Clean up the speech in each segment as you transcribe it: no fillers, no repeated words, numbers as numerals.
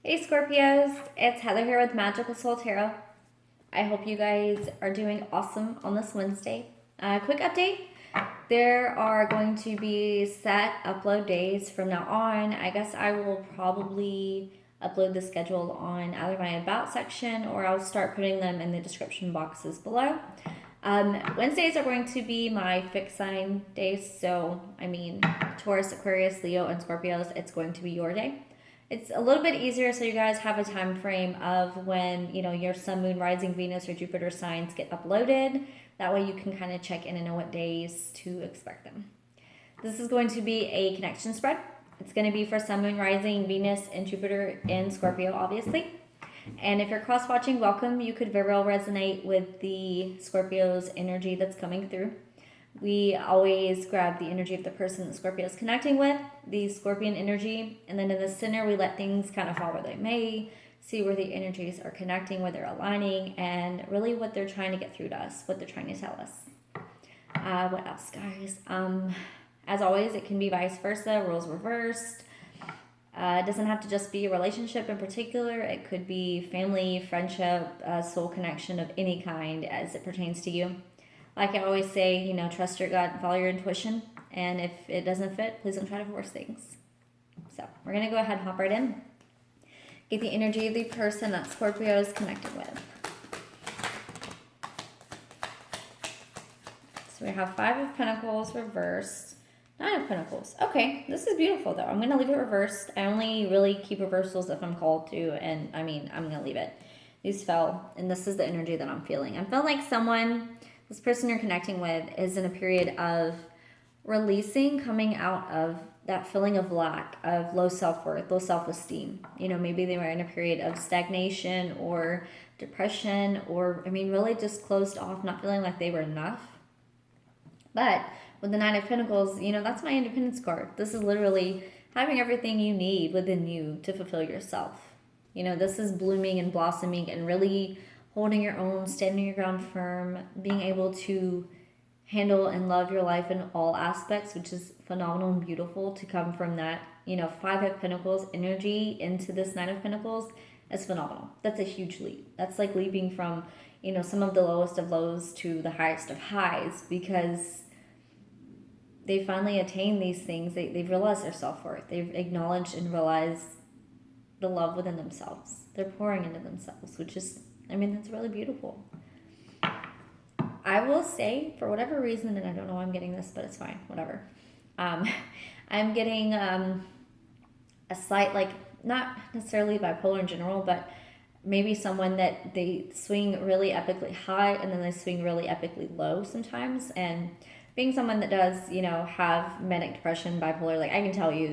Hey Scorpios, it's Heather here with Magical Soul Tarot. I hope you guys are doing awesome on this Wednesday. Quick update. There are going to be set upload days from now on. I guess I will probably upload the schedule on either my About section or I'll start putting them in the description boxes below. Wednesdays are going to be my fixed sign days. So, Taurus, Aquarius, Leo, and Scorpios, it's going to be your day. It's a little bit easier so you guys have a time frame of when, your sun, moon, rising, Venus, or Jupiter signs get uploaded. That way you can kind of check in and know what days to expect them. This is going to be a connection spread. It's going to be for sun, moon, rising, Venus, and Jupiter in Scorpio, obviously. And if you're cross-watching, welcome. You could very well resonate with the Scorpio's energy that's coming through. We always grab the energy of the person that Scorpio is connecting with, the Scorpion energy, and then in the center we let things kind of fall where they may, see where the energies are connecting, where they're aligning, and really what they're trying to get through to us, what they're trying to tell us. What else, guys? As always, it can be vice versa, roles reversed. It doesn't have to just be a relationship in particular. It could be family, friendship, soul connection of any kind as it pertains to you. Like I always say, trust your gut, follow your intuition. And if it doesn't fit, please don't try to force things. So we're going to go ahead and hop right in. Get the energy of the person that Scorpio is connected with. So we have 5 of Pentacles reversed. 9 of Pentacles. Okay, this is beautiful though. I'm going to leave it reversed. I only really keep reversals if I'm called to. And I'm going to leave it. These fell. And this is the energy that I'm feeling. I'm feeling like this person you're connecting with is in a period of releasing, coming out of that feeling of lack, of low self-worth, low self-esteem. Maybe they were in a period of stagnation or depression or, really just closed off, not feeling like they were enough. But with the 9 of Pentacles, that's my independence card. This is literally having everything you need within you to fulfill yourself. This is blooming and blossoming and really holding your own, standing your ground firm, being able to handle and love your life in all aspects, which is phenomenal and beautiful to come from that, 5 of Pentacles energy into this 9 of Pentacles is phenomenal. That's a huge leap. That's like leaping from, some of the lowest of lows to the highest of highs because they finally attained these things. They've realized their self-worth. They've acknowledged and realized the love within themselves. They're pouring into themselves, which is, that's really beautiful. I will say, for whatever reason, and I don't know why I'm getting this, but it's fine, whatever. I'm getting a slight, not necessarily bipolar in general, but maybe someone that they swing really epically high and then they swing really epically low sometimes. And being someone that does, have manic depression, bipolar, I can tell you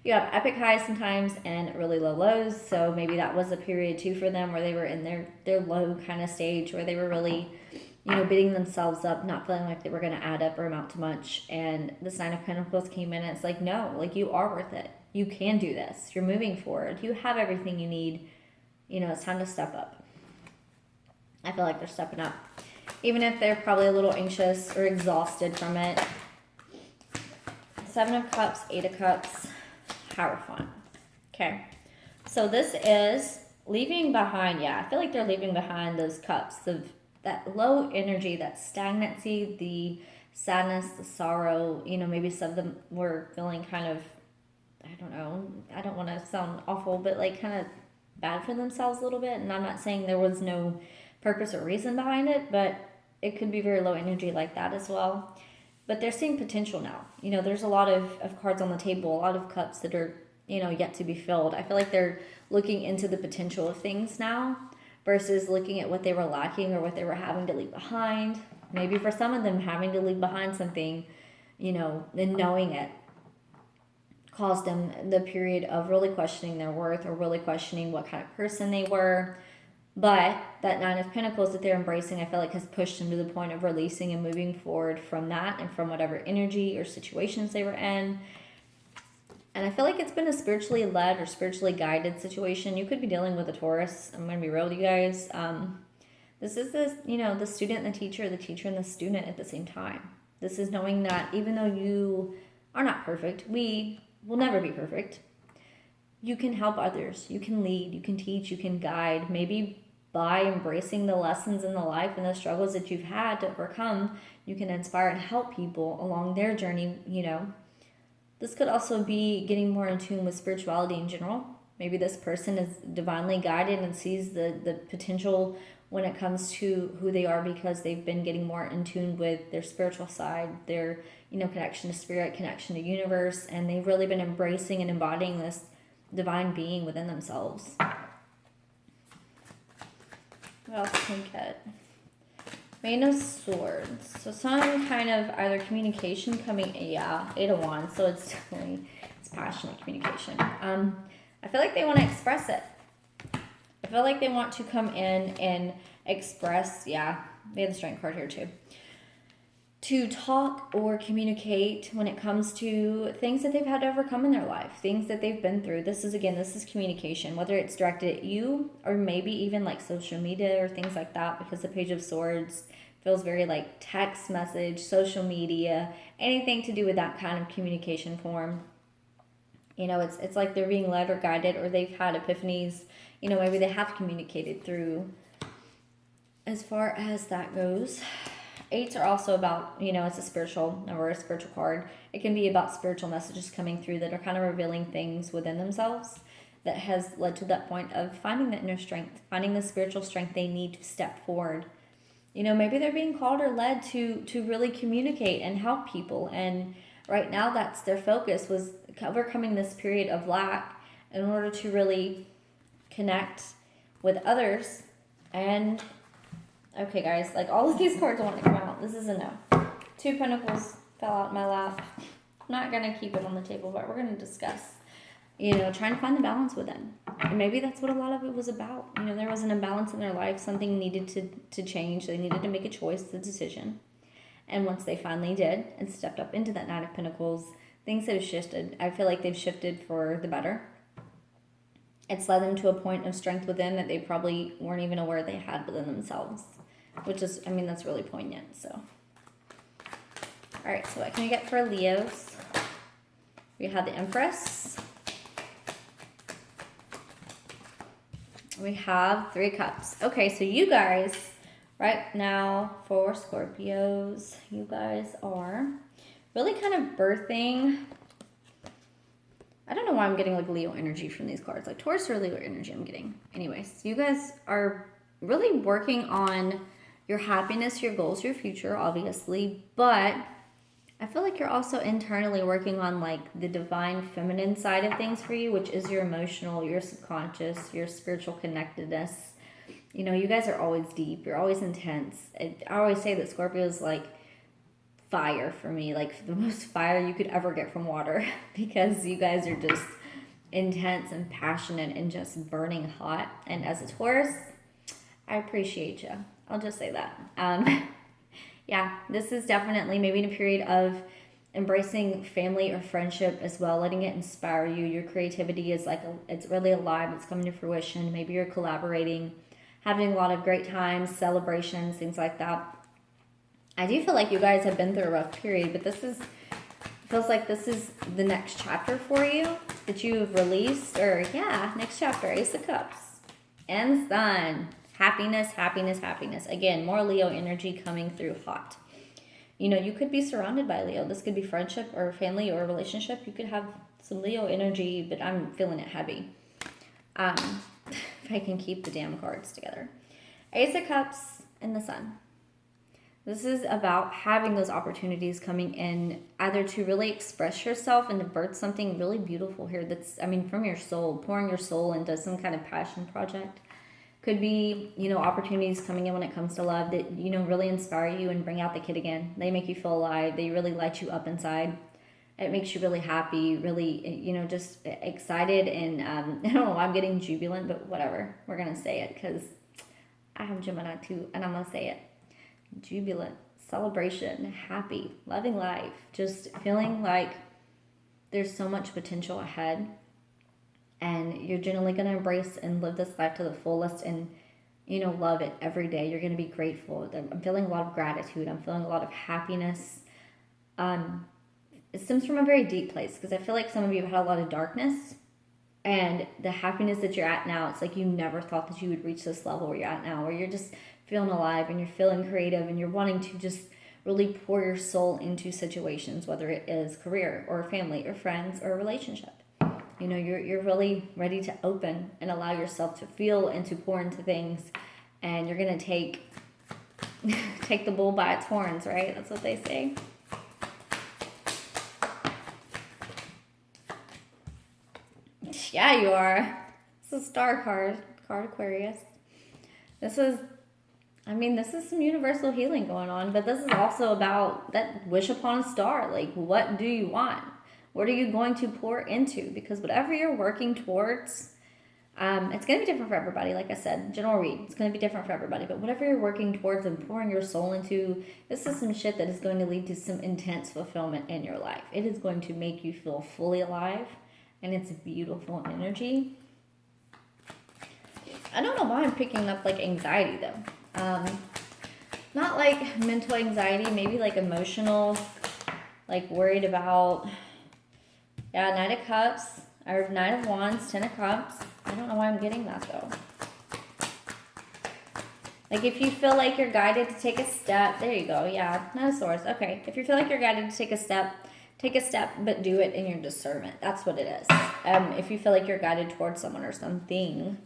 you have epic highs sometimes and really low lows. So maybe that was a period too for them where they were in their low kind of stage where they were really, beating themselves up, not feeling like they were going to add up or amount to much. And this 9 of Pentacles came in and it's like, no, you are worth it. You can do this. You're moving forward. You have everything you need. It's time to step up. I feel like they're stepping up. Even if they're probably a little anxious or exhausted from it. 7 of Cups, 8 of Cups. Hierophant. Okay. So this is leaving behind. Yeah, I feel like they're leaving behind those cups of that low energy, that stagnancy, the sadness, the sorrow. Maybe some of them were feeling kind of, I don't know, I don't want to sound awful, but kind of bad for themselves a little bit. And I'm not saying there was no purpose or reason behind it, but it could be very low energy like that as well. But they're seeing potential now. There's a lot of cards on the table, a lot of cups that are, yet to be filled. I feel like they're looking into the potential of things now versus looking at what they were lacking or what they were having to leave behind. Maybe for some of them, having to leave behind something, and knowing it caused them the period of really questioning their worth or really questioning what kind of person they were. But that 9 of Pentacles that they're embracing, I feel like has pushed them to the point of releasing and moving forward from that and from whatever energy or situations they were in. And I feel like it's been a spiritually led or spiritually guided situation. You could be dealing with a Taurus. I'm going to be real with you guys. This is the student and the teacher and the student at the same time. This is knowing that even though you are not perfect, we will never be perfect. you can help others, you can lead, you can teach, you can guide. Maybe by embracing the lessons in the life and the struggles that you've had to overcome, you can inspire and help people along their journey, you know. This could also be getting more in tune with spirituality in general. Maybe this person is divinely guided and sees the potential when it comes to who they are because they've been getting more in tune with their spiritual side, their, you know, connection to spirit, connection to universe, and they've really been embracing and embodying this divine being within themselves. What else can we get? Main of Swords. So some kind of either communication coming, yeah, 8 of Wands. So it's definitely, it's passionate communication. I feel like they want to express it. I feel like they want to come in and express, yeah, they have the Strength card here too. To talk or communicate when it comes to things that they've had to overcome in their life, things that they've been through. This is communication, whether it's directed at you or maybe even like social media or things like that, because the Page of Swords feels very like text message, social media, anything to do with that kind of communication form. You know, it's like they're being led or guided, or they've had epiphanies. You know, maybe they have communicated through. As far as that goes, 8s are also about, you know, it's a spiritual number, a spiritual card. It can be about spiritual messages coming through that are kind of revealing things within themselves that has led to that point of finding the inner strength, finding the spiritual strength they need to step forward. You know, maybe they're being called or led to really communicate and help people. And right now that's their focus, was overcoming this period of lack in order to really connect with others. And okay, guys, like all of these cards want to come out. This is a no. 2 Pentacles fell out in my lap. I'm not going to keep it on the table, but we're going to discuss, you know, trying to find the balance within. And maybe that's what a lot of it was about. You know, there was an imbalance in their life. Something needed to change. They needed to make a choice, a decision. And once they finally did and stepped up into that Knight of Pentacles, things have shifted. I feel like they've shifted for the better. It's led them to a point of strength within that they probably weren't even aware they had within themselves. Which is, I mean, that's really poignant, so. All right, so what can we get for Leos? We have the Empress. We have 3 Cups. Okay, so you guys, right now, for Scorpios, you guys are really kind of birthing. I don't know why I'm getting like Leo energy from these cards. Like Taurus or Leo energy I'm getting. Anyways, you guys are really working on your happiness, your goals, your future, obviously, but I feel like you're also internally working on like the divine feminine side of things for you, which is your emotional, your subconscious, your spiritual connectedness. You know, you guys are always deep. You're always intense. I always say that Scorpio is like fire for me, like the most fire you could ever get from water, because you guys are just intense and passionate and just burning hot. And as a Taurus, I appreciate you. I'll just say that. Yeah, this is definitely maybe in a period of embracing family or friendship as well, letting it inspire you. Your creativity is like, it's really alive. It's coming to fruition. Maybe you're collaborating, having a lot of great times, celebrations, things like that. I do feel like you guys have been through a rough period, but feels like this is the next chapter for you that you've released, or yeah, next chapter, Ace of Cups and Sun. Happiness, happiness, happiness. Again, more Leo energy coming through hot. You know, you could be surrounded by Leo. This could be friendship or family or relationship. You could have some Leo energy, but I'm feeling it heavy. If I can keep the damn cards together. Ace of Cups and the Sun. This is about having those opportunities coming in, either to really express yourself and to birth something really beautiful here that's, I mean, from your soul, pouring your soul into some kind of passion project. Could be, you know, opportunities coming in when it comes to love that, you know, really inspire you and bring out the kid again. They make you feel alive. They really light you up inside. It makes you really happy, really, you know, just excited. And I don't know why I'm getting jubilant, but whatever. We're going to say it because I have Gemini too, and I'm going to say it. Jubilant, celebration, happy, loving life. Just feeling like there's so much potential ahead. And you're generally going to embrace and live this life to the fullest and, you know, love it every day. You're going to be grateful. I'm feeling a lot of gratitude. I'm feeling a lot of happiness. It stems from a very deep place because I feel like some of you have had a lot of darkness And the happiness that you're at now, it's like you never thought that you would reach this level where you're at now, where you're just feeling alive and you're feeling creative and you're wanting to just really pour your soul into situations, whether it is career or family or friends or a relationship. You know, you're really ready to open and allow yourself to feel and to pour into things, and you're gonna take the bull by its horns, right? That's what they say. Yeah, you are. It's a star card Aquarius. This is some universal healing going on, but this is also about that wish upon a star. Like, what do you want? What are you going to pour into? Because whatever you're working towards, it's going to be different for everybody. Like I said, general read, it's going to be different for everybody. But whatever you're working towards and pouring your soul into, this is some shit that is going to lead to some intense fulfillment in your life. It is going to make you feel fully alive, and it's a beautiful energy. I don't know why I'm picking up like anxiety though. Not like mental anxiety, maybe like emotional, like worried about, Knight of Cups, or Knight of Wands, 10 of Cups. I don't know why I'm getting that though. Like if you feel like you're guided to take a step, there you go, yeah, Knight of Swords, okay. If you feel like you're guided to take a step, but do it in your discernment. That's what it is. If you feel like you're guided towards someone or something.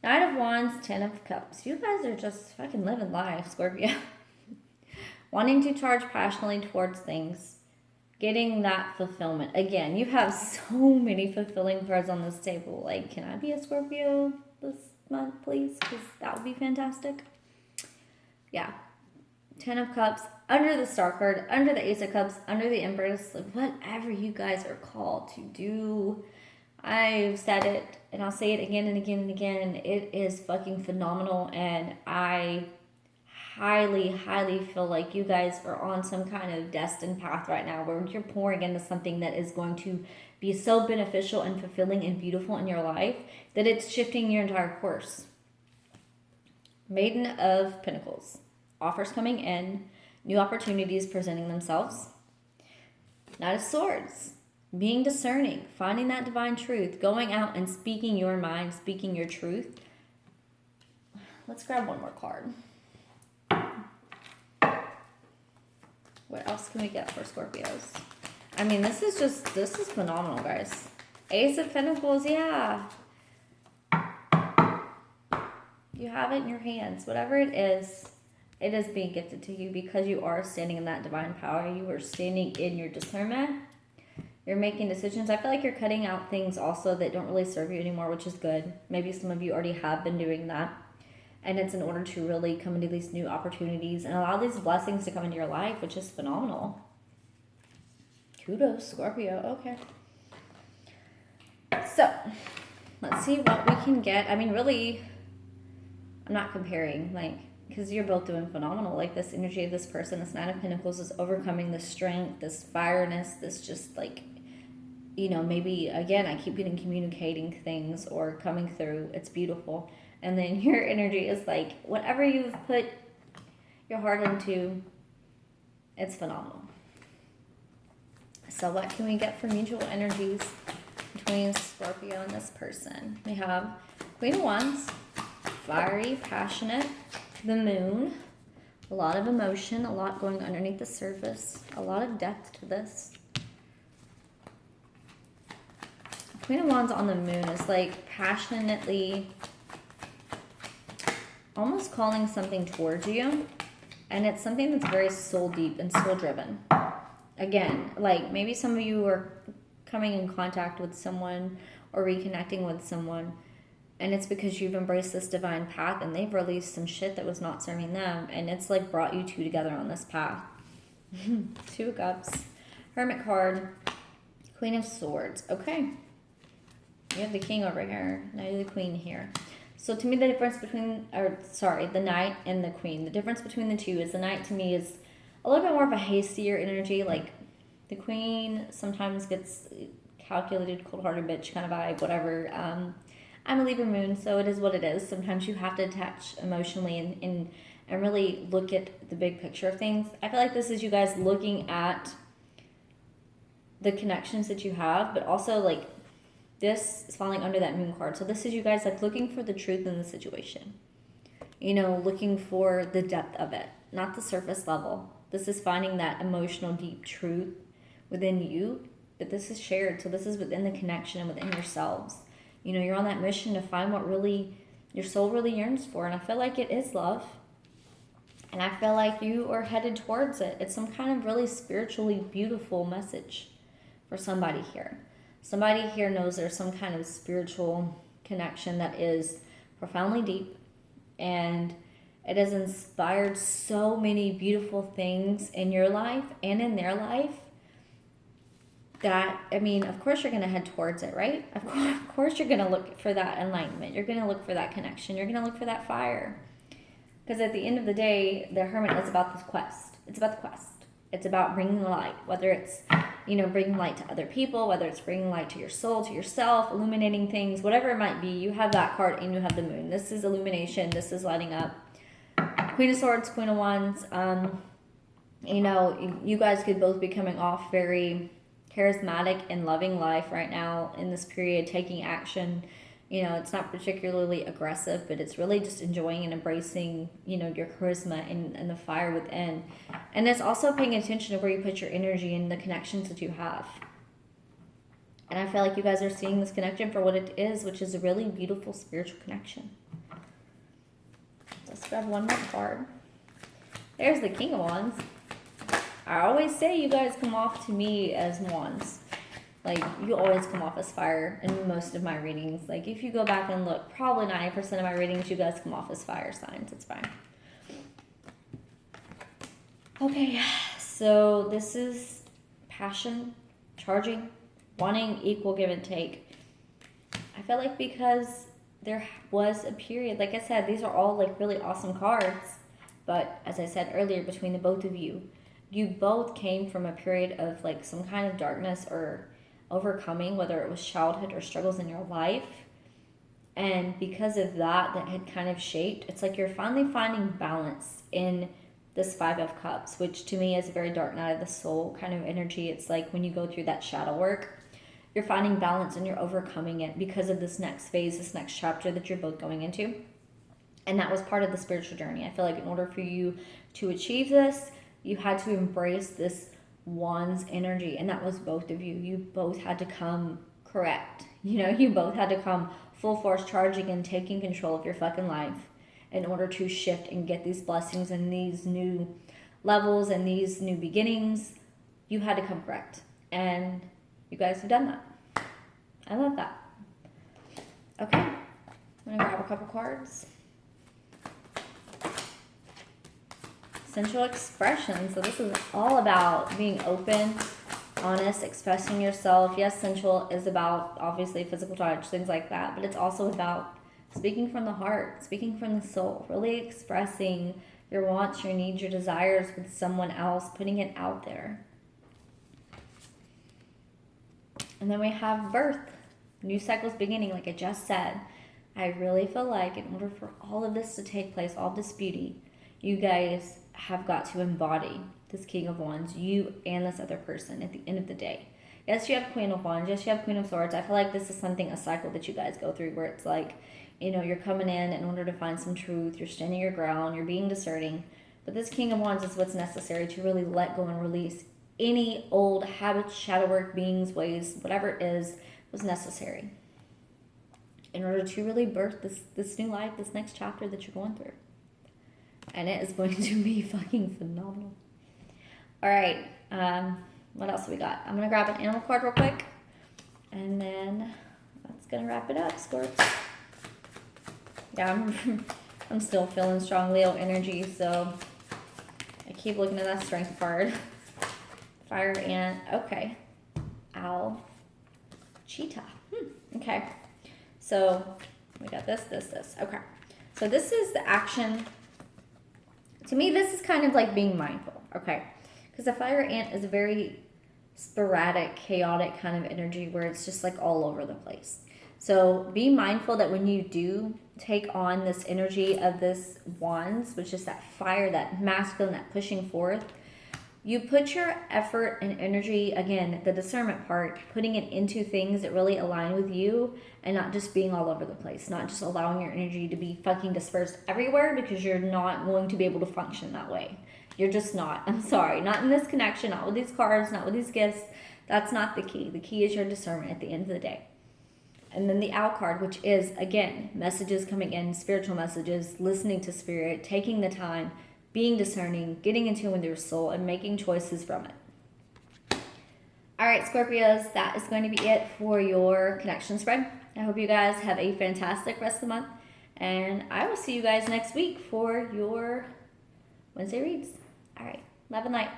Knight of Wands, 10 of Cups. You guys are just fucking living life, Scorpio. Wanting to charge passionately towards things. Getting that fulfillment. Again, you have so many fulfilling cards on this table. Like, can I be a Scorpio this month, please? Because that would be fantastic. Yeah. 10 of Cups. Under the Star card. Under the Ace of Cups. Under the Empress. Like, whatever you guys are called to do. I've said it, and I'll say it again and again and again. It is fucking phenomenal, and I highly, highly feel like you guys are on some kind of destined path right now where you're pouring into something that is going to be so beneficial and fulfilling and beautiful in your life that it's shifting your entire course. Maiden of Pentacles. Offers coming in. New opportunities presenting themselves. Knight of Swords. Being discerning, finding that divine truth, going out and speaking your mind, speaking your truth. Let's grab one more card. What else can we get for Scorpios? I mean, this is phenomenal, guys. Ace of Pentacles, yeah. You have it in your hands. Whatever it is being gifted to you because you are standing in that divine power. You are standing in your discernment. You're making decisions. I feel like you're cutting out things also that don't really serve you anymore, which is good. Maybe some of you already have been doing that. And it's in order to really come into these new opportunities and allow these blessings to come into your life, which is phenomenal. Kudos, Scorpio. Okay. So, let's see what we can get. I mean, really, I'm not comparing, like, because you're both doing phenomenal. Like, this energy of this person, this Nine of Pentacles, is overcoming this strength, this fireness, this just, like, you know, maybe, again, I keep getting communicating things or coming through. It's beautiful. And then your energy is like, whatever you've put your heart into, it's phenomenal. So what can we get for mutual energies between Scorpio and this person? We have Queen of Wands, fiery, passionate, the Moon, a lot of emotion, a lot going underneath the surface, a lot of depth to this. Queen of Wands on the Moon is like passionately almost calling something towards you, and it's something that's very soul deep and soul driven. Again, like maybe some of you are coming in contact with someone or reconnecting with someone, and it's because you've embraced this divine path and they've released some shit that was not serving them, and it's like brought you two together on this path. Two of Cups, Hermit card, Queen of Swords. Okay. You have the King over here. Now you're the Queen here. So to me, the difference between, the Knight and the Queen, the difference between the two is the Knight to me is a little bit more of a hastier energy. Like the Queen sometimes gets calculated, cold-hearted bitch kind of vibe, whatever. I'm a Libra moon, so it is what it is. Sometimes you have to attach emotionally and really look at the big picture of things. I feel like this is you guys looking at the connections that you have, but also like this is falling under that moon card. So this is you guys like looking for the truth in the situation. You know, looking for the depth of it, not the surface level. This is finding that emotional, deep truth within you, but this is shared. So this is within the connection and within yourselves. You know, you're on that mission to find what really your soul really yearns for. And I feel like it is love. And I feel like you are headed towards it. It's some kind of really spiritually beautiful message for somebody here. Somebody here knows there's some kind of spiritual connection that is profoundly deep. And it has inspired so many beautiful things in your life and in their life that, I mean, of course you're going to head towards it, right? Of course you're going to look for that enlightenment. You're going to look for that connection. You're going to look for that fire. Because at the end of the day, the Hermit is about this quest. It's about the quest. It's about bringing the light, whether it's, you know, bringing light to other people, whether it's bringing light to your soul, to yourself, illuminating things, whatever it might be. You have that card and you have the moon. This is illumination. This is lighting up. Queen of Swords, Queen of Wands. You know, you guys could both be coming off very charismatic and loving life right now in this period, taking action. You know, it's not particularly aggressive, but it's really just enjoying and embracing, you know, your charisma and the fire within. And it's also paying attention to where you put your energy and the connections that you have. And I feel like you guys are seeing this connection for what it is, which is a really beautiful spiritual connection. Let's grab one more card. There's the King of Wands. I always say you guys come off to me as wands. Like, you always come off as fire in most of my readings. Like, if you go back and look, probably 90% of my readings, you guys come off as fire signs. It's fine. Okay, so this is passion, charging, wanting equal give and take. I feel like because there was a period, like I said, these are all like really awesome cards. But as I said earlier, between the both of you, you both came from a period of like some kind of darkness or overcoming, whether it was childhood or struggles in your life. And because of that had kind of shaped, it's like you're finally finding balance in this Five of Cups, which to me is a very dark night of the soul kind of energy. It's like when you go through that shadow work, you're finding balance and you're overcoming it because of this next phase, this next chapter that you're both going into. And that was part of the spiritual journey. I feel like in order for you to achieve this, you had to embrace this Wands energy, and that was both of you. You both had to come correct. You know, you both had to come full force charging and taking control of your fucking life in order to shift and get these blessings and these new levels and these new beginnings. You had to come correct, and you guys have done that. I love that. Okay, I'm gonna grab a couple cards. Sensual expression. So this is all about being open, honest, expressing yourself. Yes, sensual is about obviously physical touch, things like that, but it's also about speaking from the heart, speaking from the soul, really expressing your wants, your needs, your desires with someone else, putting it out there. And then we have birth, new cycles beginning, like I just said. I really feel like in order for all of this to take place, all this beauty, you guys have got to embody this King of Wands, you and this other person at the end of the day. Yes, you have Queen of Wands. Yes, you have Queen of Swords. I feel like this is something, a cycle that you guys go through where it's like, you know, you're coming in order to find some truth. You're standing your ground. You're being discerning. But this King of Wands is what's necessary to really let go and release any old habits, shadow work, beings, ways, whatever it is, was necessary in order to really birth this new life, this next chapter that you're going through. And it is going to be fucking phenomenal. All right. What else we got? I'm going to grab an animal card real quick. And then that's going to wrap it up, Scorps. Yeah, I'm still feeling strong Leo energy. So I keep looking at that strength card. Fire ant. Okay. Owl. Cheetah. Okay. So we got this. Okay. So this is the action. To me, this is kind of like being mindful, okay? Because the fire ant is a very sporadic, chaotic kind of energy where it's just like all over the place. So be mindful that when you do take on this energy of this wands, which is that fire, that masculine, that pushing forth, You put your effort and energy, again, the discernment part, putting it into things that really align with you and not just being all over the place, not just allowing your energy to be fucking dispersed everywhere, because you're not going to be able to function that way. You're just not. I'm sorry. Not in this connection, not with these cards, not with these gifts. That's not the key. The key is your discernment at the end of the day. And then the Owl card, which is, again, messages coming in, spiritual messages, listening to spirit, taking the time, being discerning, getting in tune with your soul, and making choices from it. All right, Scorpios, that is going to be it for your connection spread. I hope you guys have a fantastic rest of the month. And I will see you guys next week for your Wednesday reads. All right, love and light.